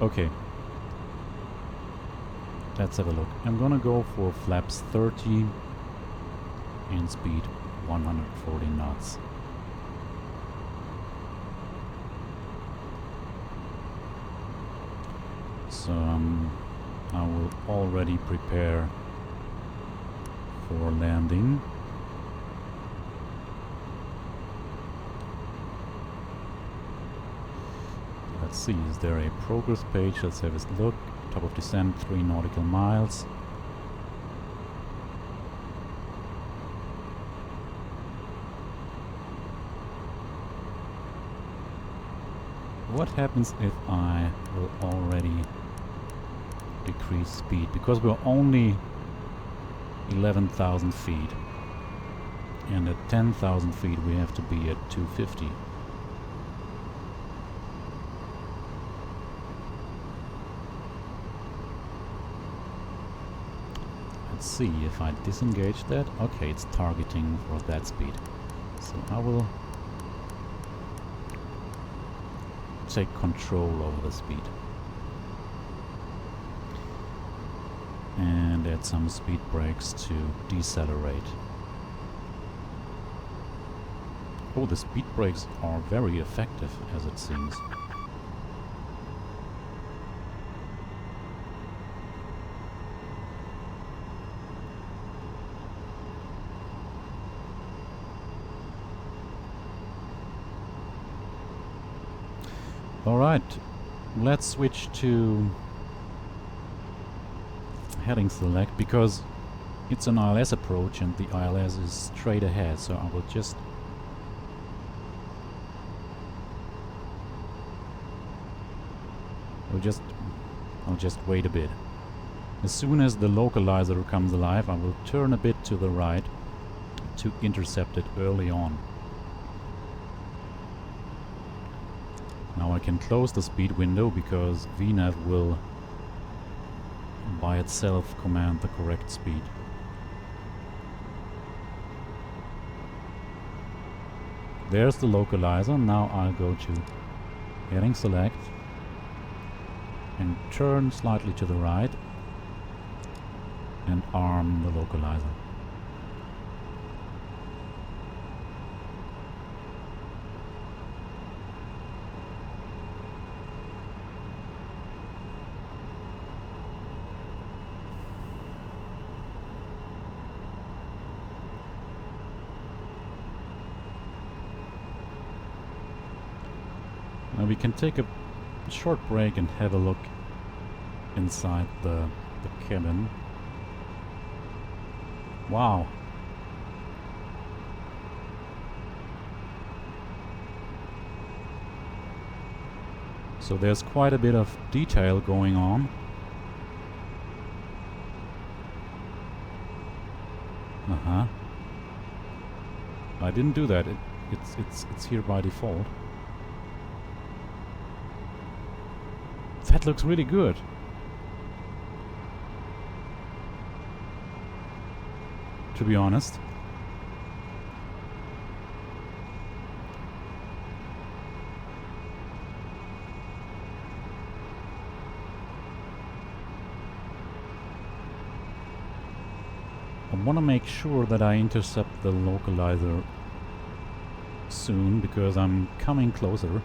Okay. Let's have a look. I'm gonna go for flaps 30 and speed 140 knots. So I will already prepare for landing. Let's see, is there a progress page? Let's have a look. Top of descent, 3 nautical miles. What happens if I will already decrease speed? Because we're only 11,000 feet. And at 10,000 feet we have to be at 250. Let's see if I disengage that. Okay, it's targeting for that speed. So I will take control over the speed. And add some speed brakes to decelerate. Oh, the speed brakes are very effective, as it seems. Alright, let's switch to heading select, because it's an ILS approach and the ILS is straight ahead, so I will just I'll just wait a bit. As soon as the localizer comes alive, I will turn a bit to the right to intercept it early on. Now I can close the speed window because VNav will by itself command the correct speed. There's the localizer. Now I'll go to heading select and turn slightly to the right and arm the localizer. Now we can take a short break and have a look inside the cabin. Wow. So there's quite a bit of detail going on. I didn't do that. It's here by default. That looks really good. To be honest. I want to make sure that I intercept the localizer soon, because I'm coming closer.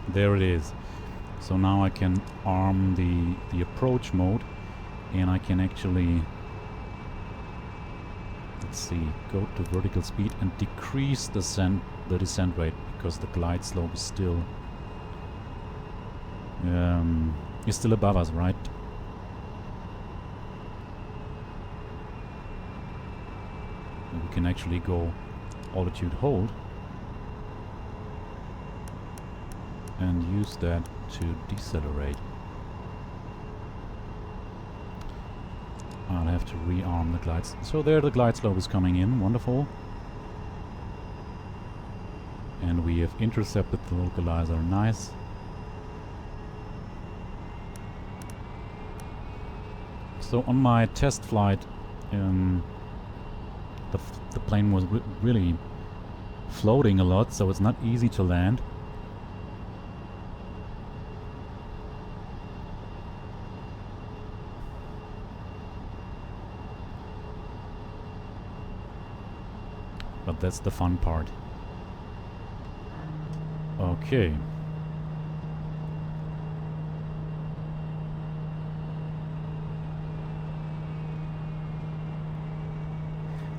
There it is. So now I can arm the approach mode, and I can actually, let's see, go to vertical speed and decrease the descent rate, because the glide slope is still above us, right? And we can actually go altitude hold and use that to decelerate. I'll have to rearm the glides. So there the glide slope is coming in, wonderful. And we have intercepted the localizer, nice. So on my test flight, the plane was really floating a lot, so it's not easy to land. But that's the fun part. Okay.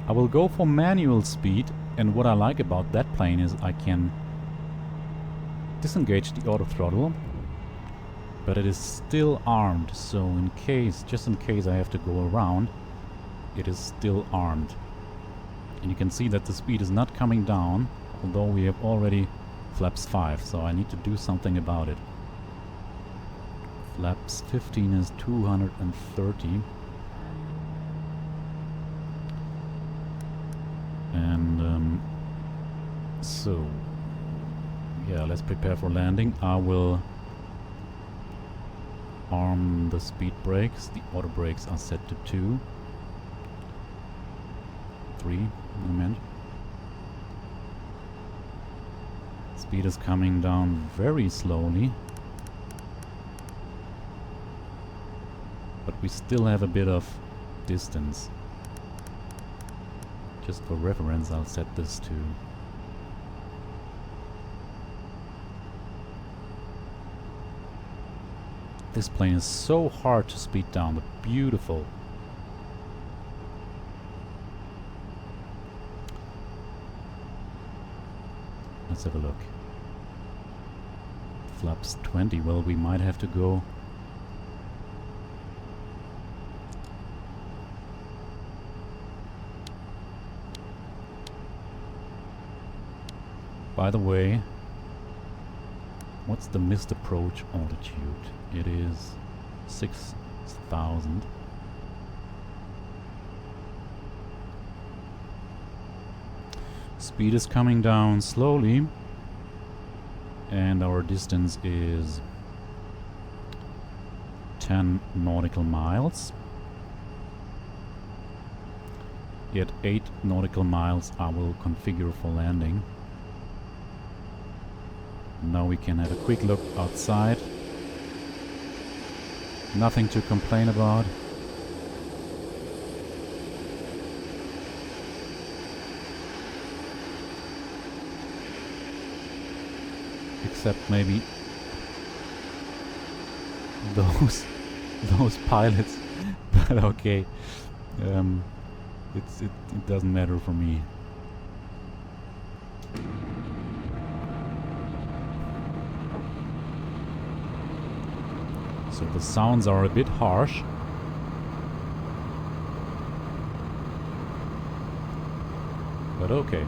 I will go for manual speed, and what I like about that plane is I can disengage the auto throttle, but it is still armed, so in case, just in case I have to go around, it is still armed. And you can see that the speed is not coming down, although we have already flaps 5, so I need to do something about it. Flaps 15 is 230. And so, yeah, let's prepare for landing. I will arm the speed brakes. The auto brakes are set to 2. 3, I meant. Speed is coming down very slowly. But we still have a bit of distance. Just for reference, I'll set this to... This plane is so hard to speed down, but beautiful. Let's have a look. Flaps 20, well, we might have to go... By the way, what's the missed approach altitude? It is 6,000. Speed is coming down slowly, and our distance is 10 nautical miles. At 8 nautical miles I will configure for landing. Now we can have a quick look outside. Nothing to complain about. Except maybe those pilots. But okay, it doesn't matter for me. So the sounds are a bit harsh. But okay.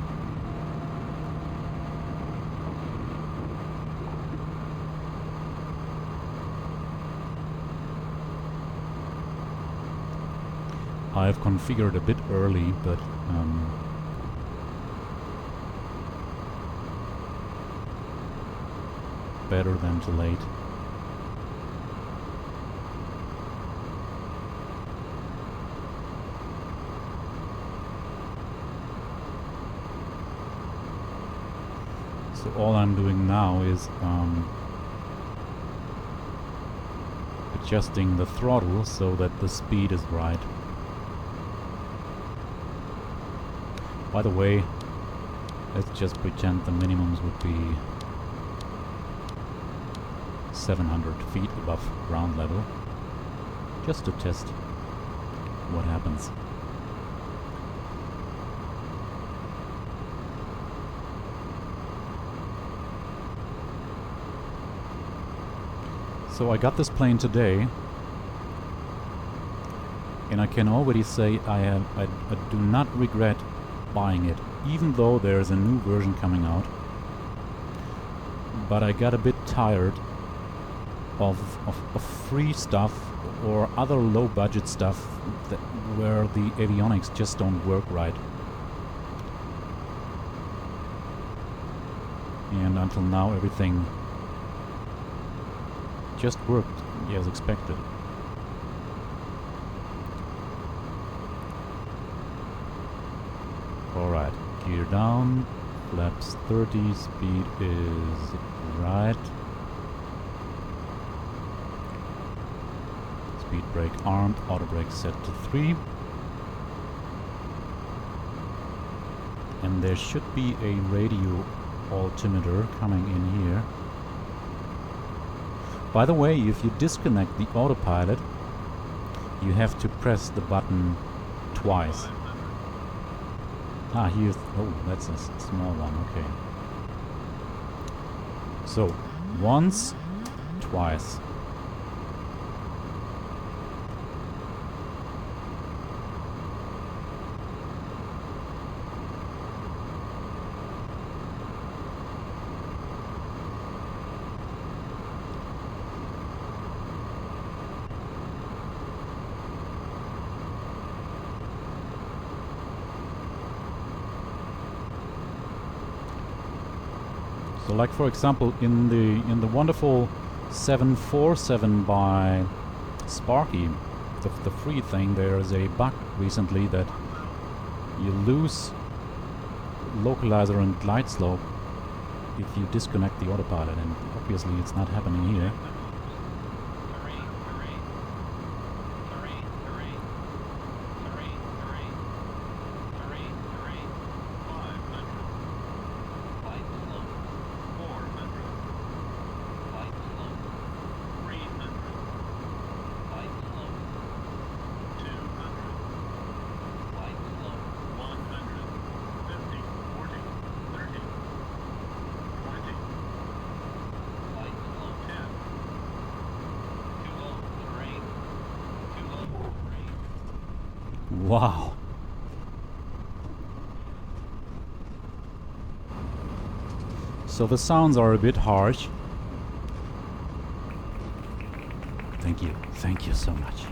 I've configured a bit early, but better than too late. So all I'm doing now is adjusting the throttle so that the speed is right. By the way, let's just pretend the minimums would be 700 feet above ground level, just to test what happens. So I got this plane today, and I can already say I do not regret buying it, even though there's a new version coming out. But I got a bit tired of free stuff or other low budget stuff where the avionics just don't work right. And until now everything just worked as expected. Alright, gear down, flaps 30, speed is right. Speed brake armed, auto brake set to 3. And there should be a radio altimeter coming in here. By the way, if you disconnect the autopilot, you have to press the button twice. Ah, here's... oh, that's a small one, okay. So, once, twice. So, like for example, in the wonderful 747 by Sparky, the free thing, there is a bug recently that you lose localizer and glide slope if you disconnect the autopilot, and obviously it's not happening here. Wow. So the sounds are a bit harsh. Thank you so much.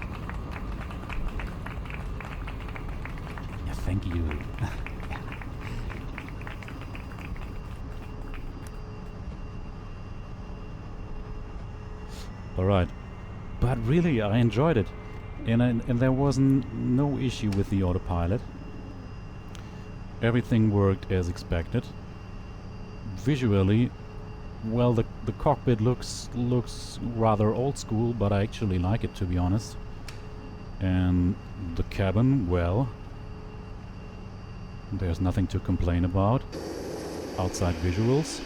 Yeah, thank you. Alright. But really, I enjoyed it. And there was no issue with the autopilot. Everything worked as expected. Visually, well, the cockpit looks rather old school, but I actually like it, to be honest. And the cabin, well, there's nothing to complain about. Outside visuals.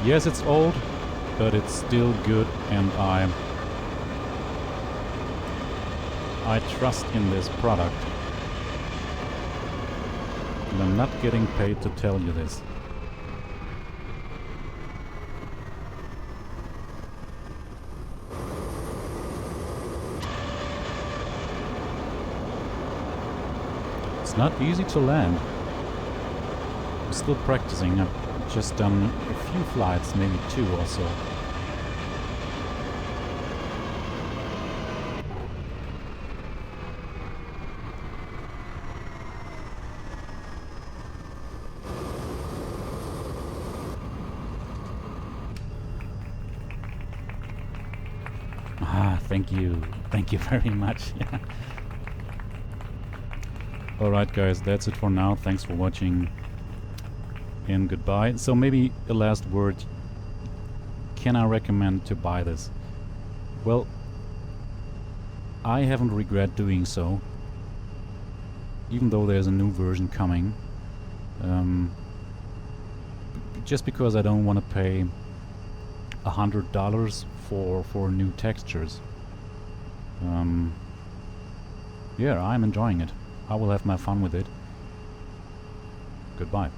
Yes, it's old, but it's still good, and I trust in this product. And I'm not getting paid to tell you this. It's not easy to land. I'm still practicing. I've just done a few flights, maybe 2 or so. Ah, thank you. Thank you very much. Alright guys, that's it for now. Thanks for watching. And goodbye. So maybe a last word. Can I recommend to buy this? Well, I haven't regret doing so, even though there's a new version coming. Just because I don't want to pay $100 for new textures. Yeah, I'm enjoying it. I will have my fun with it. Goodbye.